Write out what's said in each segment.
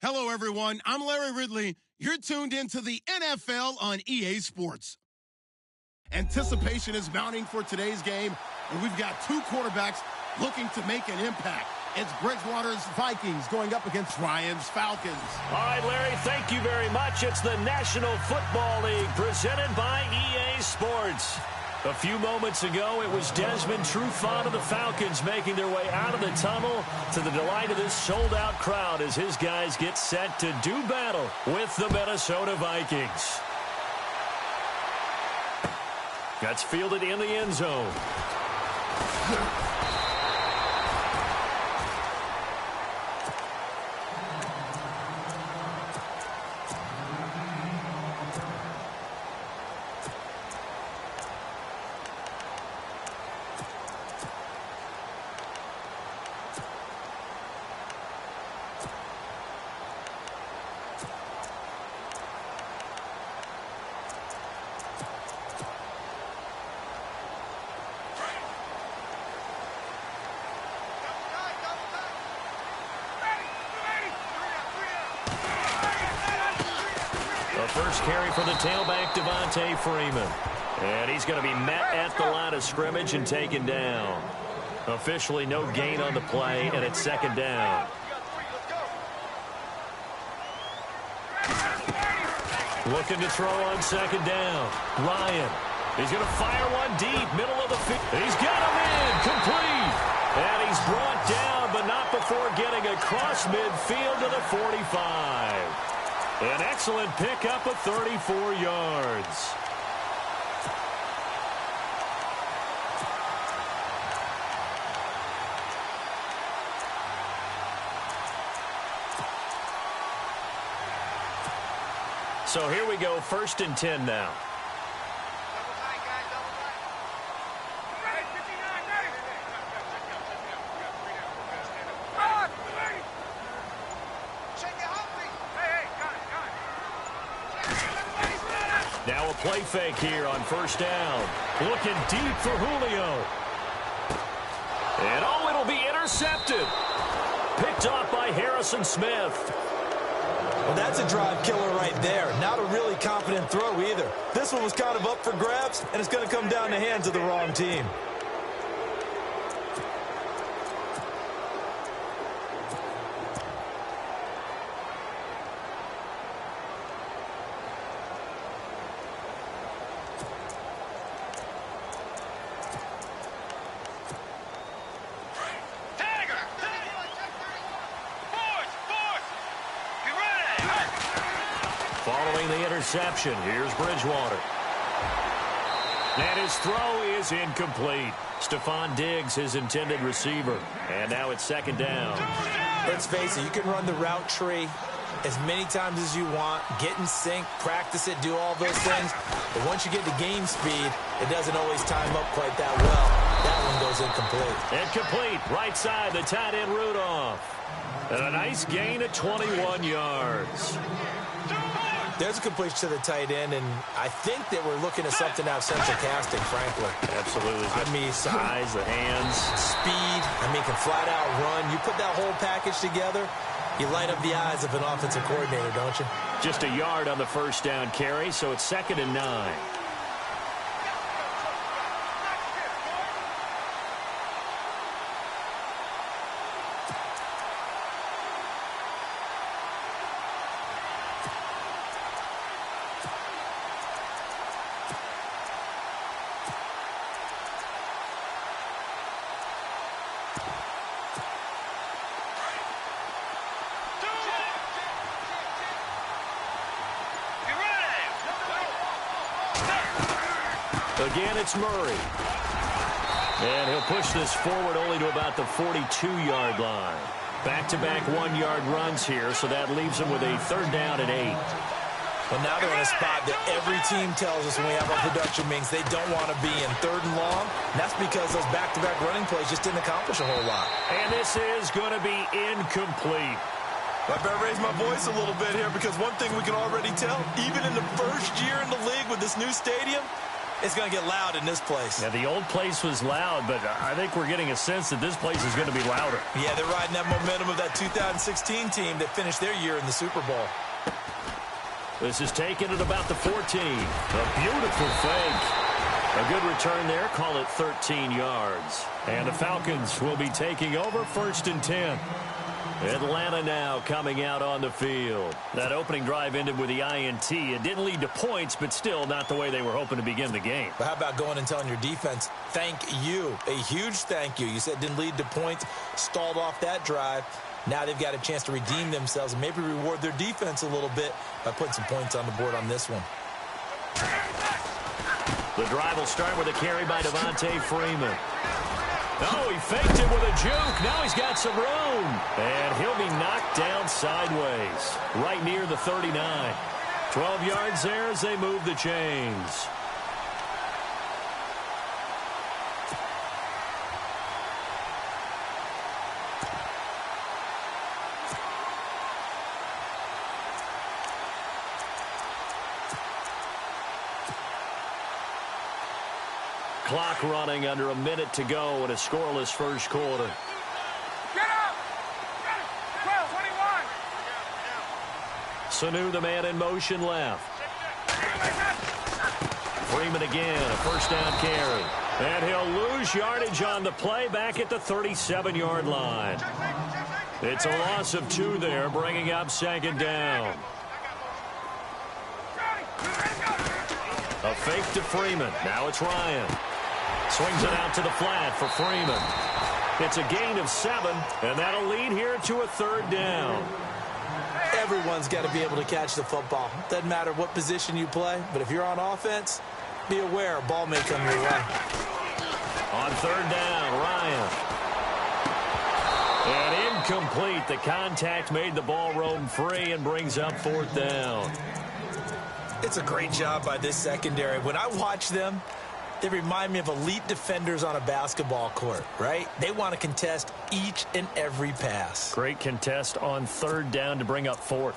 Hello, everyone. I'm Larry Ridley. You're tuned into the NFL on EA Sports. Anticipation is mounting for today's game, and we've got two quarterbacks looking to make an impact. It's Bridgewater's Vikings going up against Ryan's Falcons. All right, Larry, thank you very much. It's the National Football League presented by EA Sports. A few moments ago, it was Desmond Trufant of the Falcons making their way out of the tunnel to the delight of this sold-out crowd as his guys get set to do battle with the Minnesota Vikings. That's fielded in the end zone. First carry for the tailback, Devontae Freeman. And he's going to be met at the line of scrimmage and taken down. Officially no gain on the play, and it's second down. Looking to throw on second down. Ryan. He's going to fire one deep, middle of the field. He's got him in, complete. And he's brought down, but not before getting across midfield to the 45. An excellent pickup of 34 yards. So here we go, 1st and 10 now. Now a play fake here on 1st down. Looking deep for Julio. And it'll be intercepted. Picked off by Harrison Smith. Well, that's a drive killer right there. Not a really confident throw either. This one was kind of up for grabs, and it's going to come down the hands of the wrong team. Following the interception, here's Bridgewater. And his throw is incomplete. Stephon Diggs, his intended receiver. And now it's second down. Let's face it, you can run the route tree as many times as you want, get in sync, practice it, do all those things. But once you get to game speed, it doesn't always time up quite that well. That one goes incomplete. Incomplete, right side, the tight end Rudolph. And a nice gain of 21 yards. There's a completion to the tight end, and I think that we're looking at something out of central casting, frankly. Absolutely. I mean, size, the hands. Speed, can flat out run. You put that whole package together, you light up the eyes of an offensive coordinator, don't you? Just a yard on the 1st down carry, so it's 2nd and 9. Again, it's Murray. And he'll push this forward only to about the 42-yard line. Back-to-back 1-yard runs here, so that leaves him with a 3rd down and 8. Well, now they're in a spot that every team tells us when we have our production meetings they don't want to be in 3rd and long. And that's because those back-to-back running plays just didn't accomplish a whole lot. And this is going to be incomplete. I better raise my voice a little bit here because one thing we can already tell, even in the first year in the league with this new stadium, It's going to get loud in this place. Yeah, the old place was loud, but I think we're getting a sense that this place is going to be louder. Yeah, they're riding that momentum of that 2016 team that finished their year in the Super Bowl. This is taken at about the 14. A beautiful fake. A good return there. Call it 13 yards. And the Falcons will be taking over 1st and 10. Atlanta now coming out on the field. That opening drive ended with the INT. It didn't lead to points, but still not the way they were hoping to begin the game. But how about going and telling your defense, thank you, a huge thank you. You said it didn't lead to points, stalled off that drive. Now they've got a chance to redeem themselves and maybe reward their defense a little bit by putting some points on the board on this one. The drive will start with a carry by Devontae Freeman. Oh, he faked it with a juke. Now he's got some room. And he'll be knocked down sideways, right near the 39. 12 yards there as they move the chains. Clock running, under a minute to go in a scoreless first quarter. Get up! 12, 21. Sanu, the man in motion, left. Freeman again, a first down carry. And he'll lose yardage on the play back at the 37-yard line. It's a loss of 2 there, bringing up 2nd down. A fake to Freeman. Now it's Ryan. Swings it out to the flat for Freeman. It's a gain of 7, and that'll lead here to a 3rd down. Everyone's got to be able to catch the football. Doesn't matter what position you play, but if you're on offense, be aware a ball may come your way. On 3rd down, Ryan. And incomplete. The contact made the ball roam free and brings up 4th down. It's a great job by this secondary. When I watch them, they remind me of elite defenders on a basketball court, right? They want to contest each and every pass. Great contest on 3rd down to bring up 4th.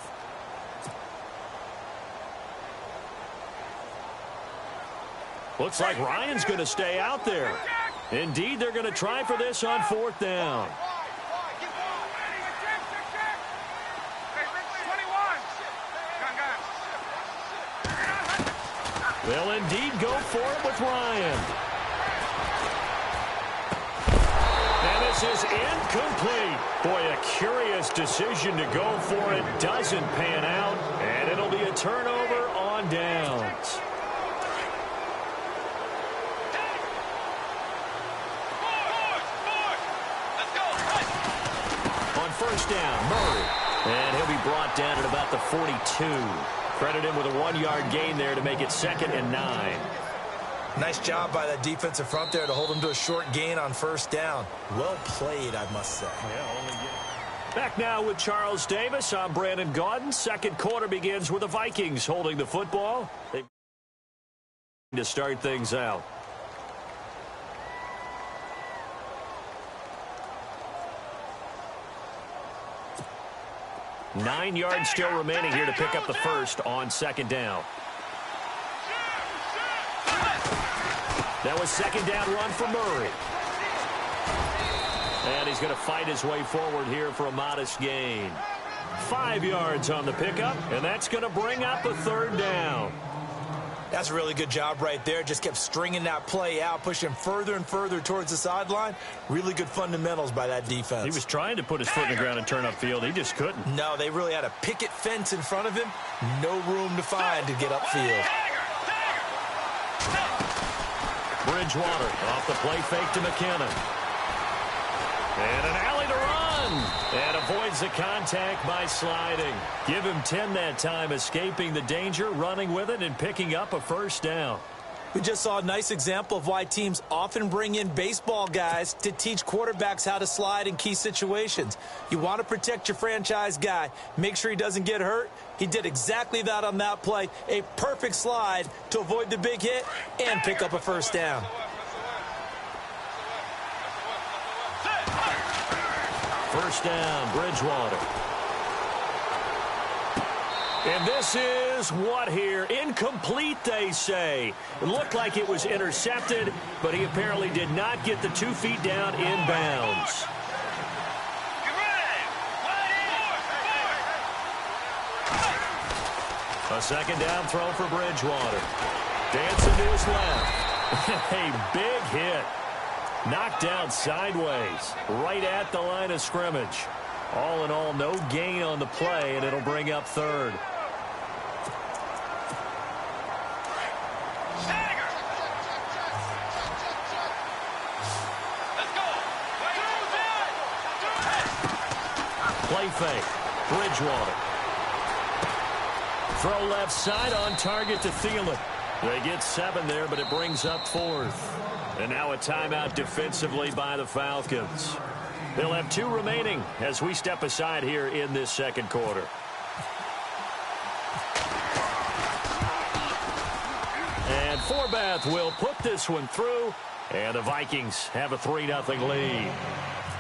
Looks like Ryan's going to stay out there. Indeed, they're going to try for this on 4th down. They'll indeed go for it with Ryan. And this is incomplete. Boy, a curious decision to go for it. Doesn't pan out, and it'll be a turnover on downs. On 1st down, Murray. And he'll be brought down at about the 42. Credit him with a 1-yard gain there to make it 2nd and 9. Nice job by that defensive front there to hold him to a short gain on 1st down. Well played, I must say. Back now with Charles Davis. I'm Brandon Gaudin. 2nd quarter begins with the Vikings holding the football. They to start things out. Nine yards still remaining here to pick up the first on 2nd down. That was 2nd down run for Murray. And he's going to fight his way forward here for a modest gain. 5 yards on the pickup, and that's going to bring up a 3rd down. That's a really good job right there. Just kept stringing that play out, pushing further and further towards the sideline. Really good fundamentals by that defense. He was trying to put his foot in the ground and turn upfield. He just couldn't. No, they really had a picket fence in front of him. No room to find to get upfield. Bridgewater off the play fake to McKinnon. And an alley to run. And avoids the contact by sliding. Give him 10 that time, escaping the danger, running with it, and picking up a 1st down. We just saw a nice example of why teams often bring in baseball guys to teach quarterbacks how to slide in key situations. You want to protect your franchise guy. Make sure he doesn't get hurt. He did exactly that on that play. A perfect slide to avoid the big hit and pick up a 1st down. First down, Bridgewater. And this is what here? Incomplete, they say. It looked like it was intercepted, but he apparently did not get the 2 feet down inbounds. A second down throw for Bridgewater. Dancing to his left. A big hit. Knocked out sideways, right at the line of scrimmage. All in all, no gain on the play, and it'll bring up third. Play fake. Bridgewater. Throw left side on target to Thielen. They get 7 there, but it brings up 4th. And now a timeout defensively by the Falcons. They'll have 2 remaining as we step aside here in this second quarter. And Forbath will put this one through, and the Vikings have a 3-0 lead.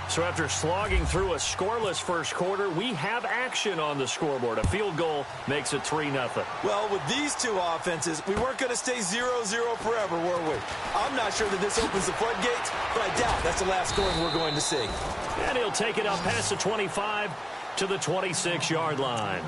So after slogging through a scoreless first quarter, we have action on the scoreboard. A field goal makes it 3-0. Well, with these 2 offenses, we weren't going to stay 0-0 forever, were we? I'm not sure that this opens the floodgates, but I doubt that's the last scoring we're going to see. And he'll take it up past the 25 to the 26-yard line.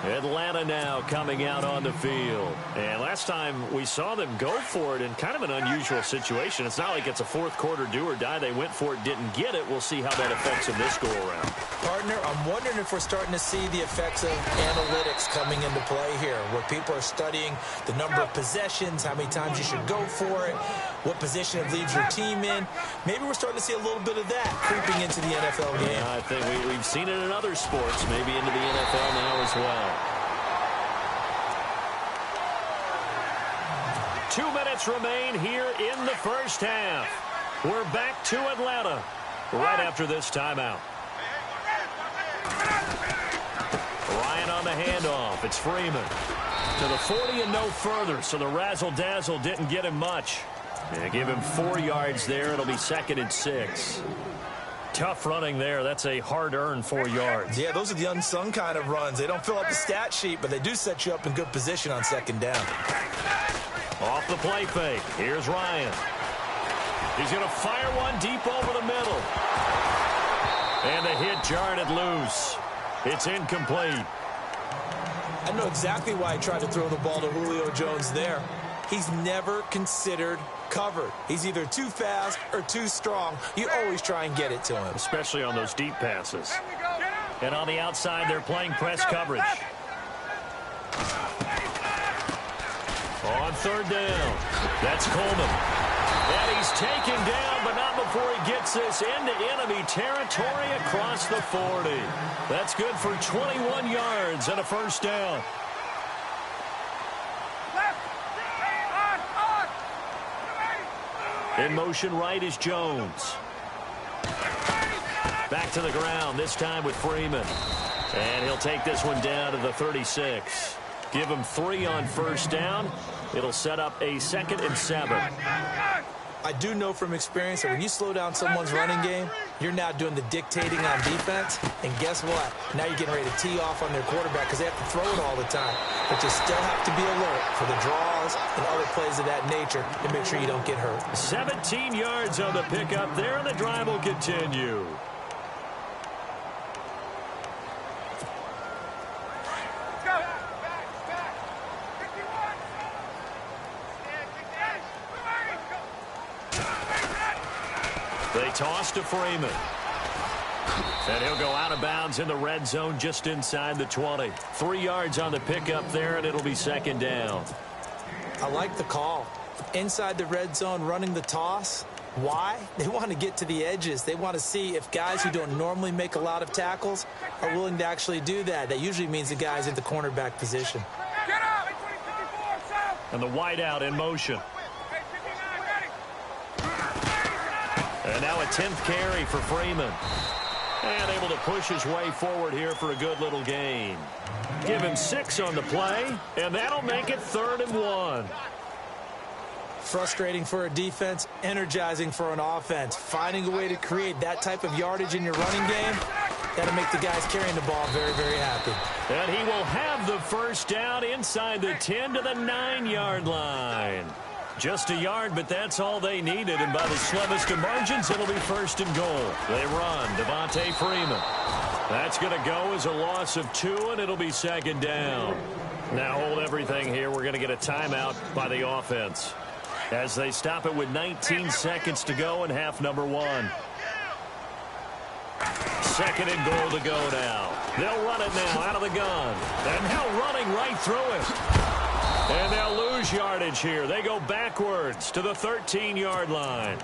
Atlanta now coming out on the field. And last time we saw them go for it in kind of an unusual situation. It's not like it's a fourth quarter do or die. They went for it, didn't get it. We'll see how that affects them this go-around. Partner, I'm wondering if we're starting to see the effects of analytics coming into play here, where people are studying the number of possessions, how many times you should go for it, what position it leaves your team in. Maybe we're starting to see a little bit of that creeping into the NFL game. Yeah, I think we've seen it in other sports, maybe into the NFL now as well. 2 minutes remain here in the first half. We're back to Atlanta right after this timeout. Ryan on the handoff. It's Freeman to the 40 and no further, so the razzle-dazzle didn't get him much. They give him 4 yards there. It'll be 2nd and 6. Tough running there. That's a hard-earned 4 yards. Yeah, those are the unsung kind of runs. They don't fill up the stat sheet, but they do set you up in good position on 2nd down. Off the play fake. Here's Ryan. He's going to fire one deep over the middle. And the hit jarred it loose. It's incomplete. I know exactly why I tried to throw the ball to Julio Jones there. He's never considered covered. He's either too fast or too strong. You always try and get it to him. Especially on those deep passes. And on the outside, they're playing press coverage. On 3rd down, that's Coleman. And he's taken down, but not before he gets this into enemy territory across the 40. That's good for 21 yards and a first down. In motion right is Jones. Back to the ground, this time with Freeman. And he'll take this one down to the 36. Give him 3 on first down. It'll set up a 2nd and 7. I do know from experience that when you slow down someone's running game, you're now doing the dictating on defense. And guess what? Now you're getting ready to tee off on their quarterback because they have to throw it all the time. But you still have to be alert for the draws and other plays of that nature to make sure you don't get hurt. 17 yards on the pickup there, and the drive will continue. They toss to Freeman. And he'll go out of bounds in the red zone just inside the 20. 3 yards on the pickup there, and it'll be 2nd down. I like the call. Inside the red zone running the toss. Why? They want to get to the edges. They want to see if guys who don't normally make a lot of tackles are willing to actually do that. That usually means the guy's in the cornerback position. And the wideout in motion. And now a 10th carry for Freeman. And able to push his way forward here for a good little gain. Give him 6 on the play, and that'll make it 3rd and 1. Frustrating for a defense, energizing for an offense. Finding a way to create that type of yardage in your running game, That'll make the guys carrying the ball very, very happy. And he will have the first down inside the 10 to the 9-yard line. Just a yard, but that's all they needed. And by the slimmest of margins, it'll be first and goal. They run. Devontae Freeman. That's going to go as a loss of 2, and it'll be second down. Now hold everything here. We're going to get a timeout by the offense as they stop it with 19 seconds to go in half number 1. Second and goal to go now. They'll run it now out of the gun. And now running right through it. And they'll lose yardage here. They go backwards to the 13-yard line.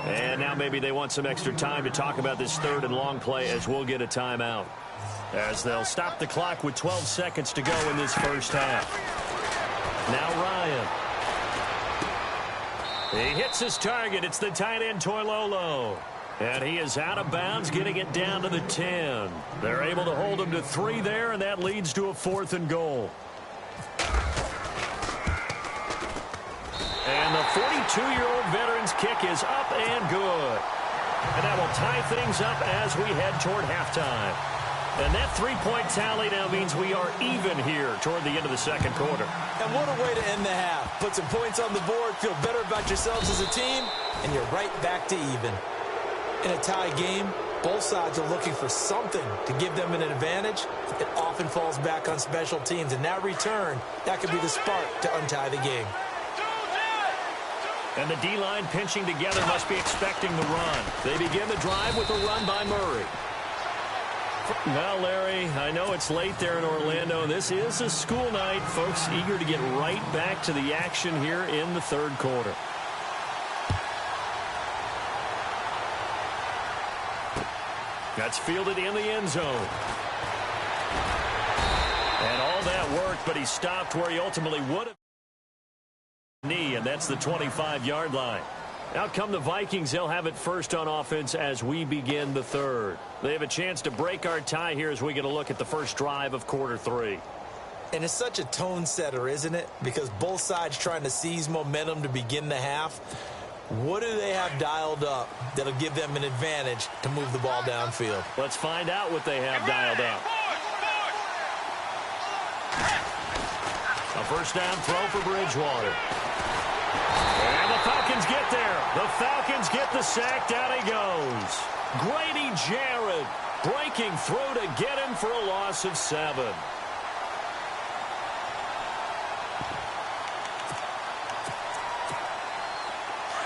And now maybe they want some extra time to talk about this third and long play as we'll get a timeout. As they'll stop the clock with 12 seconds to go in this first half. Now Ryan. He hits his target. It's the tight end Toilolo. And he is out of bounds, getting it down to the 10. They're able to hold him to 3 there, and that leads to a 4th and goal. And the 42-year-old veteran's kick is up and good. And that will tie things up as we head toward halftime. And that 3-point tally now means we are even here toward the end of the second quarter. And what a way to end the half. Put some points on the board, feel better about yourselves as a team, and you're right back to even. In a tie game, both sides are looking for something to give them an advantage. It often falls back on special teams. In that return, that could be the spark to untie the game. And the D-line pinching together must be expecting the run. They begin the drive with a run by Murray. Well, Larry, I know it's late there in Orlando. This is a school night. Folks eager to get right back to the action here in the third quarter. That's fielded in the end zone. And all that worked, but he stopped where he ultimately would have. Knee, and that's the 25-yard line. Out come the Vikings. They'll have it first on offense as we begin the third. They have a chance to break our tie here as we get a look at the first drive of quarter 3. And it's such a tone setter, isn't it? Because both sides trying to seize momentum to begin the half. What do they have dialed up that'll give them an advantage to move the ball downfield? Let's find out what they have dialed up. A first down throw for Bridgewater. And the Falcons get there. The Falcons get the sack. Down he goes. Grady Jarrett breaking through to get him for a loss of 7.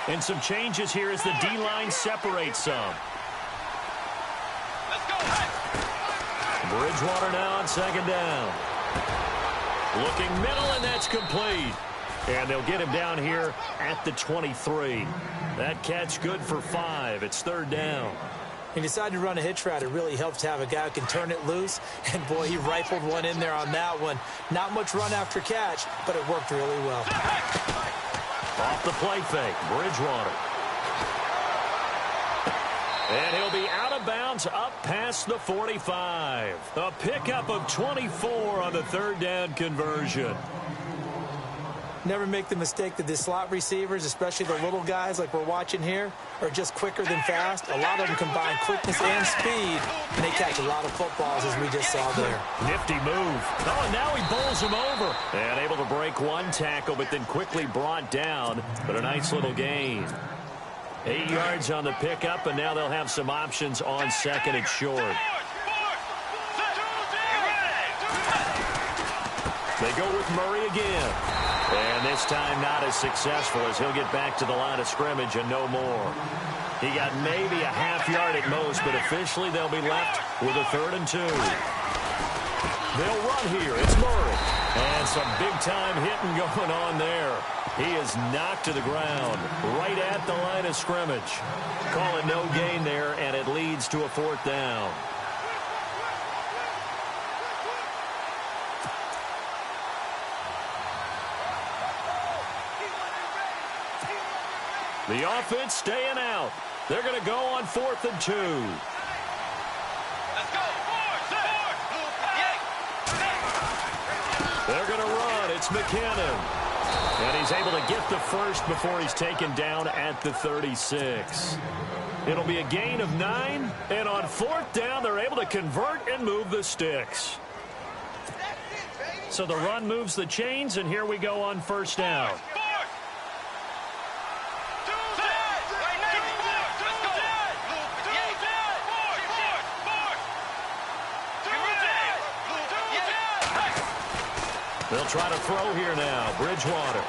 And some changes here as the D-line separates some. Let's go. Bridgewater now on second down. Looking middle, and that's complete. And they'll get him down here at the 23. That catch good for 5. It's third down. He decided to run a hitch route. It really helps to have a guy who can turn it loose. And, boy, he rifled one in there on that one. Not much run after catch, but it worked really well. Off the play fake, Bridgewater. And he'll be out of bounds up past the 45. A pickup of 24 on the third down conversion. Never make the mistake that the slot receivers, especially the little guys like we're watching here, are just quicker than fast. A lot of them combine quickness and speed, and they catch a lot of footballs, as we just saw there. Nifty move. Oh, and now he bowls him over. And able to break one tackle, but then quickly brought down. But a nice little gain. 8 yards on the pickup, and now they'll have some options on second and short. They go with Murray again. And this time not as successful as he'll get back to the line of scrimmage and no more. He got maybe a half yard at most, but officially they'll be left with a 3rd and 2. They'll run here. It's Murray. And some big-time hitting going on there. He is knocked to the ground right at the line of scrimmage. Call it no gain there, and it leads to a 4th down. The offense staying out. They're going to go on 4th and 2. Let's go. They're going to run. It's McKinnon. And he's able to get the first before he's taken down at the 36. It'll be a gain of 9, and on 4th down, they're able to convert and move the sticks. So the run moves the chains, and here we go on 1st down. They'll try to throw here now. Bridgewater.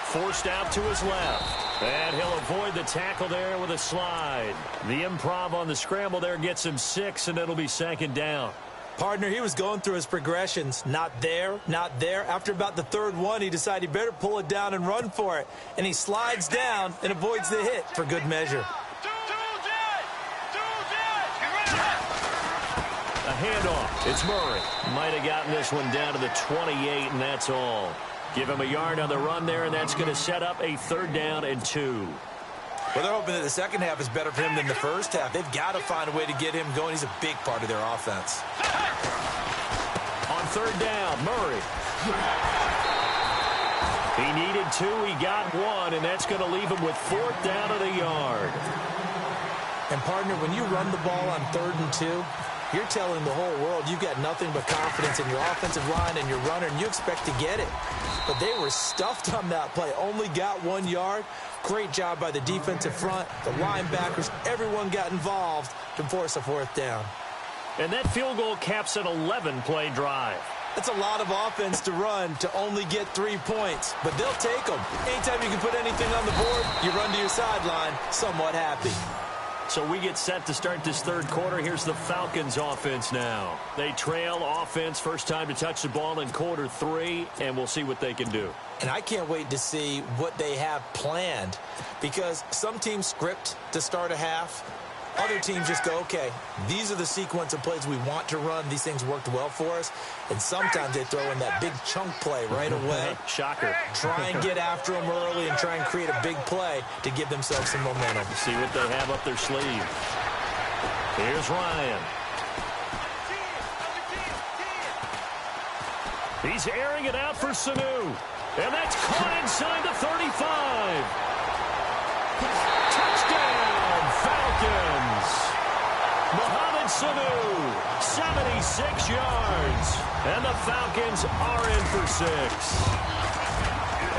Forced out to his left. And he'll avoid the tackle there with a slide. The improv on the scramble there gets him 6, and it'll be 2nd down. Partner, he was going through his progressions. Not there, not there. After about the 3rd one, he decided he better pull it down and run for it. And he slides down and avoids the hit for good measure. A handoff. It's Murray. Might have gotten this one down to the 28, and that's all. Give him a yard on the run there, and that's going to set up a 3rd down and 2. Well, they're hoping that the second half is better for him than the first half. They've got to find a way to get him going. He's a big part of their offense. On 3rd down, Murray. He needed 2. He got 1, and that's going to leave him with 4th down at a yard. And, partner, when you run the ball on 3rd and 2, you're telling the whole world you've got nothing but confidence in your offensive line and your runner, and you expect to get it. But they were stuffed on that play. Only got 1 yard. Great job by the defensive front, the linebackers. Everyone got involved to force a 4th down. And that field goal caps an 11-play drive. That's a lot of offense to run to only get 3 points, but they'll take them. Anytime you can put anything on the board, you run to your sideline somewhat happy. So we get set to start this 3rd quarter. Here's the Falcons offense now. They trail offense, first time to touch the ball in quarter 3, and we'll see what they can do. And I can't wait to see what they have planned, because some teams script to start a half. Other teams just go, okay, these are the sequence of plays we want to run. These things worked well for us. And sometimes they throw in that big chunk play right away. Shocker. Try and get after them early and try and create a big play to give themselves some momentum. See what they have up their sleeve. Here's Ryan. He's airing it out for Sanu. And that's caught inside the 35. Touchdown, Falcons. Mohamed Sanu, 76 yards. And the Falcons are in for 6.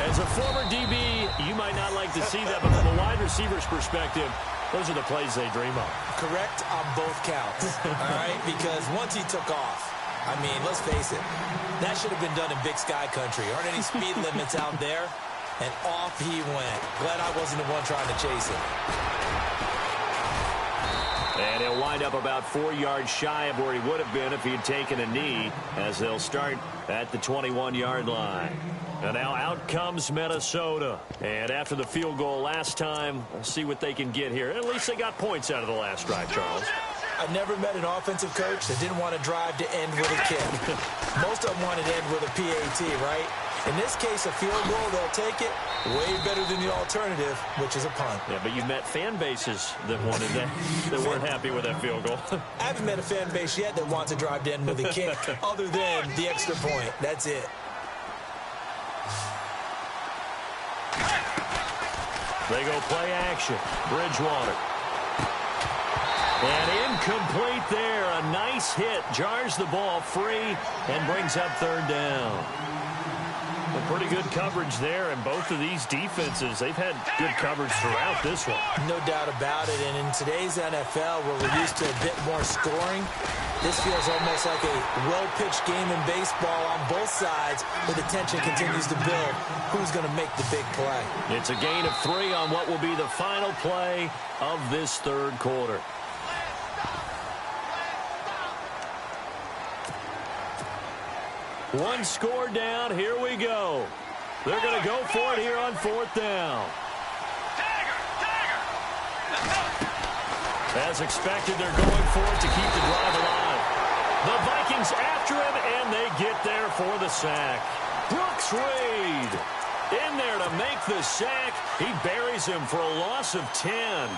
As a former DB, you might not like to see that, but from a wide receiver's perspective, those are the plays they dream of. Correct on both counts, all right? Because once he took off, I mean, let's face it, that should have been done in Big Sky Country. Aren't any speed limits out there? And off he went. Glad I wasn't the one trying to chase him. And he'll wind up about 4 yards shy of where he would have been if he had taken a knee, as they'll start at the 21-yard line. And now out comes Minnesota. And after the field goal last time, we'll see what they can get here. At least they got points out of the last drive, Charles. I've never met an offensive coach that didn't want to drive to end with a kick. Most of them wanted to end with a PAT, right? In this case, a field goal, they'll take it. Way better than the alternative, which is a punt. Yeah, but you've met fan bases that wanted that, that weren't happy with that field goal. I haven't met a fan base yet that wants to drive to end with a kick, other than the extra point. That's it. They go play action. Bridgewater. And incomplete there. A nice hit. Jars the ball free and brings up 3rd down. Pretty good coverage there, and both of these defenses, they've had good coverage throughout this one. No doubt about it, and in today's NFL, where we're used to a bit more scoring, this feels almost like a well-pitched game in baseball on both sides, where the tension continues to build. Who's going to make the big play? It's a gain of 3 on what will be the final play of this 3rd quarter. One score down. Here we go. They're going to go for it here on 4th down. As expected, they're going for it to keep the drive alive. The Vikings after him, and they get there for the sack. Brooks Reed in there to make the sack. He buries him for a loss of 10.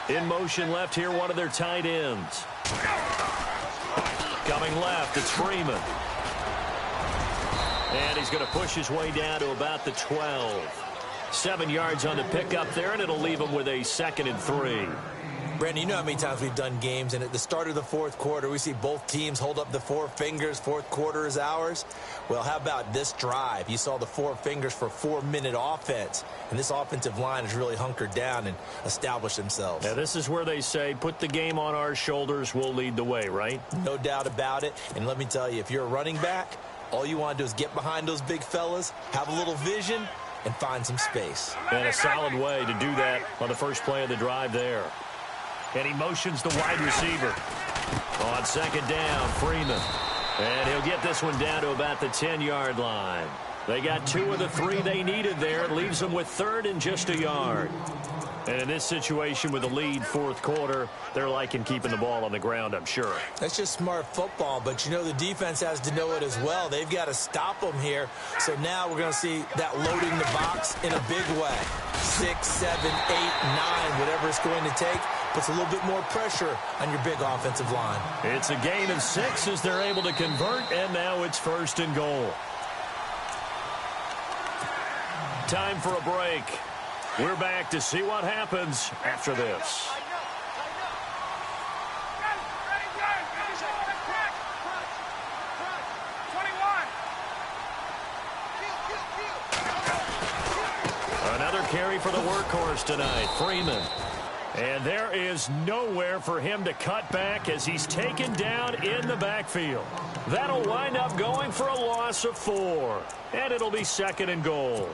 In motion left here, one of their tight ends. Coming left, it's Freeman. And he's going to push his way down to about the 12. 7 yards on the pickup there, and it'll leave him with a 2nd and 3. Brandon, you know how many times we've done games, and at the start of the fourth quarter, we see both teams hold up the 4 fingers, fourth quarter is ours. Well, how about this drive? You saw the 4 fingers for 4-minute offense, and this offensive line has really hunkered down and established themselves. Now, this is where they say, put the game on our shoulders, we'll lead the way, right? No doubt about it, and let me tell you, if you're a running back, all you want to do is get behind those big fellas, have a little vision, and find some space. And a solid way to do that on the first play of the drive there. And he motions the wide receiver. On 2nd down, Freeman. And he'll get this one down to about the 10-yard line. They got 2 of the 3 they needed there. It leaves them with 3rd and just a yard. And in this situation with the lead fourth quarter, they're liking keeping the ball on the ground, I'm sure. That's just smart football, but you know the defense has to know it as well. They've got to stop them here. So now we're going to see that loading the box in a big way. 6, 7, 8, 9, whatever it's going to take, puts a little bit more pressure on your big offensive line. It's a gain of 6 as they're able to convert, and now it's 1st and goal. Time for a break. We're back to see what happens after this. Another carry for the workhorse tonight, Freeman. And there is nowhere for him to cut back as he's taken down in the backfield. That'll wind up going for a loss of 4. And it'll be 2nd and goal.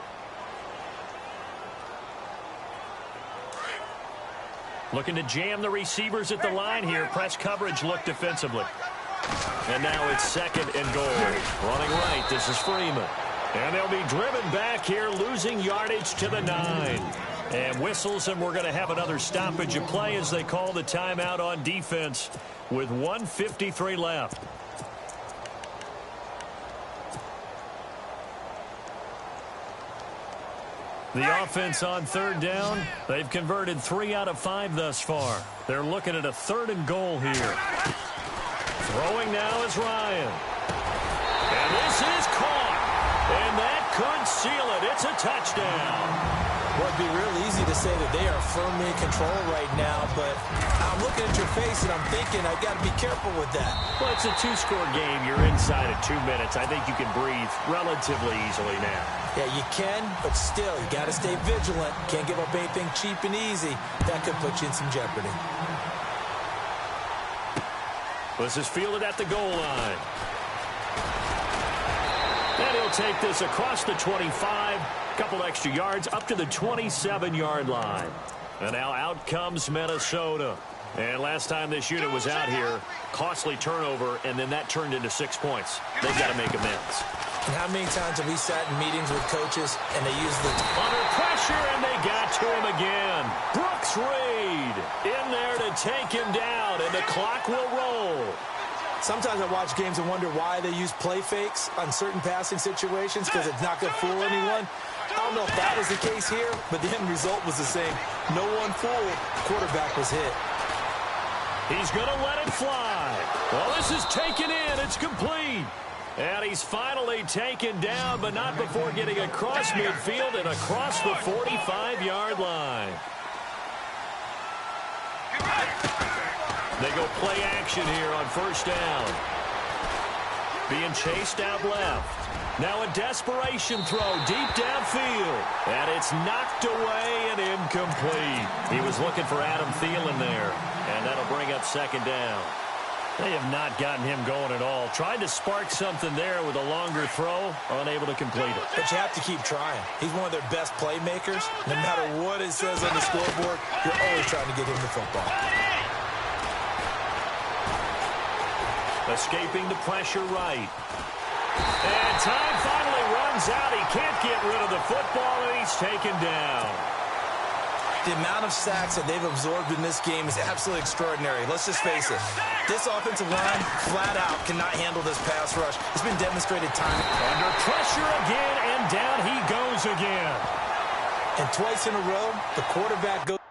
Looking to jam the receivers at the line here. Press coverage look defensively. And now it's 2nd and goal. Running right, this is Freeman. And they'll be driven back here, losing yardage to the 9. And whistles, and we're going to have another stoppage of play as they call the timeout on defense with 1:53 left. The offense on 3rd down, they've converted 3 out of 5 thus far. They're looking at a 3rd and goal here. Throwing now is Ryan. And this is caught. And that could seal it. It's a touchdown. Well, it'd be real easy to say that they are firmly in control right now, but I'm looking at your face and I'm thinking I've got to be careful with that. Well, it's a 2-score game. You're inside of 2 minutes. I think you can breathe relatively easily now. Yeah, you can, but still, you got to stay vigilant. Can't give up anything cheap and easy. That could put you in some jeopardy. This is fielded at the goal line. And he'll take this across the 25. Couple extra yards up to the 27-yard line. And now out comes Minnesota. And last time this unit was out here, costly turnover, and then that turned into 6 points. They've got to make amends. And how many times have we sat in meetings with coaches and they use the... Under pressure, and they got to him again. Brooks Reed in there to take him down, and the clock will roll. Sometimes I watch games and wonder why they use play fakes on certain passing situations because it's not going to fool anyone. I don't know if that was the case here, but the end result was the same. No one fooled. Quarterback was hit. He's going to let it fly. Well, this is taken in. It's complete. And he's finally taken down, but not before getting across midfield and across the 45-yard line. They go play action here on 1st down. Being chased out left. Now a desperation throw deep downfield. And it's knocked away and incomplete. He was looking for Adam Thielen there. And that'll bring up 2nd down. They have not gotten him going at all. Tried to spark something there with a longer throw. Unable to complete it. But you have to keep trying. He's one of their best playmakers. No matter what it says on the scoreboard, you're always trying to get him the football. Escaping the pressure right. And time finally runs out. He can't get rid of the football, and he's taken down. The amount of sacks that they've absorbed in this game is absolutely extraordinary. Let's just face it. This offensive line, flat out, cannot handle this pass rush. It's been demonstrated time. Under pressure again, and down he goes again. And twice in a row, the quarterback goes.